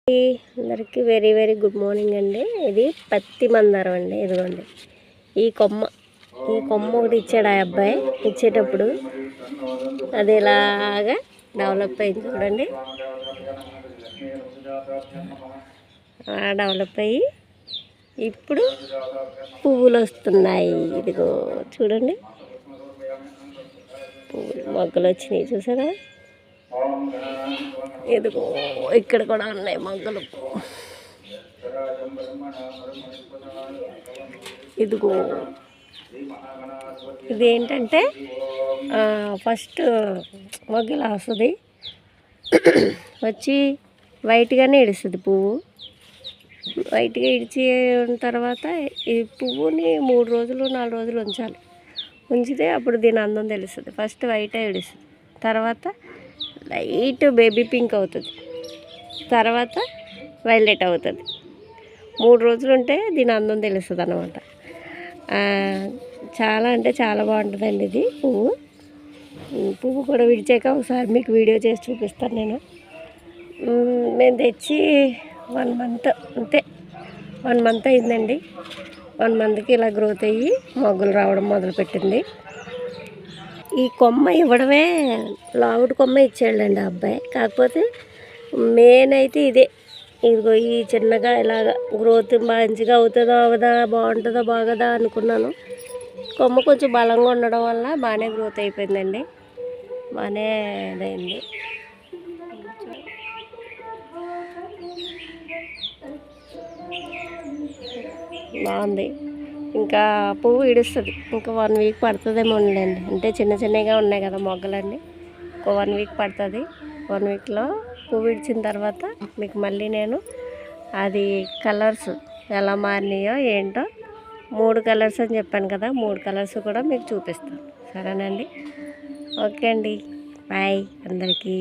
అందరికీ very very good morning అండి. ఇది పత్తి మందారం అండి. ఇదిగోండి ఈ కొమ్మ ఒకటి ఇచ్చాడు ఆ అబ్బాయి. ఇచ్చేటప్పుడు అది ఇలాగా డెవలప్ అయింది చూడండి. డెవలప్ అయ్యి ఇప్పుడు పువ్వులు వస్తున్నాయి. ఇదిగో చూడండి, పువ్వులు మొగ్గలు వచ్చినాయి చూసారా. ఇదిగో ఇక్కడ కూడా ఉన్నాయి మొగ్గలు. ఇదిగో ఇదేంటంటే ఫస్ట్ మొగ్గ ఇలా వస్తుంది, వచ్చి వైట్గానే ఇడుస్తుంది పువ్వు. వైట్గా ఇడిచిన తర్వాత ఈ పువ్వుని 3 రోజులు 4 రోజులు ఉంచాలి. ఉంచితే అప్పుడు దీని అందం తెలుస్తుంది. ఫస్ట్ వైటే ఇడుస్తుంది, తర్వాత లైట్ బేబీ పింక్ అవుతుంది, తర్వాత వైలెట్ అవుతుంది. 3 రోజులు ఉంటే దీని అందం తెలుస్తుంది అన్నమాట. చాలా అంటే చాలా బాగుంటుందండి ఇది పువ్వు కూడా విడిచాక ఒకసారి మీకు వీడియో చేసి చూపిస్తాను నేను. మేము తెచ్చి 1 మంత్ అంతే, 1 మంత్ అయిందండి. 1 మంత్కి ఇలా గ్రోత్ అయ్యి మొగ్గలు రావడం మొదలుపెట్టింది. ఈ కొమ్మ ఇవ్వడమే లావుడు కొమ్మ ఇచ్చాడండి ఆ అబ్బాయి. కాకపోతే మెయిన్ అయితే ఇదే. ఇదిగో ఈ చిన్నగా ఇలాగ గ్రోత్ మంచిగా అవుతుందో అవదా, బాగుంటుందో బాగదా అనుకున్నాను. కొమ్మ కొంచెం బలంగా ఉండడం వల్ల బాగానే గ్రోత్ అయిపోయిందండి, బాగానే ఇదైంది. బాగుంది. ఇంకా పువ్వు ఇడుస్తుంది. ఇంకా 1 వీక్ పడుతుందేమో అండి. అంటే చిన్నగా ఉన్నాయి కదా మొగ్గలన్నీ. ఒక 1 వీక్ పడుతుంది. 1 వీక్లో పువ్వు ఇడిచిన తర్వాత మీకు మళ్ళీ నేను అది కలర్స్ ఎలా మారినాయో ఏంటో 3 కలర్స్ అని చెప్పాను కదా, 3 కలర్స్ కూడా మీకు చూపిస్తాను. సరేనండి. ఓకే అండి, బాయ్ అందరికీ.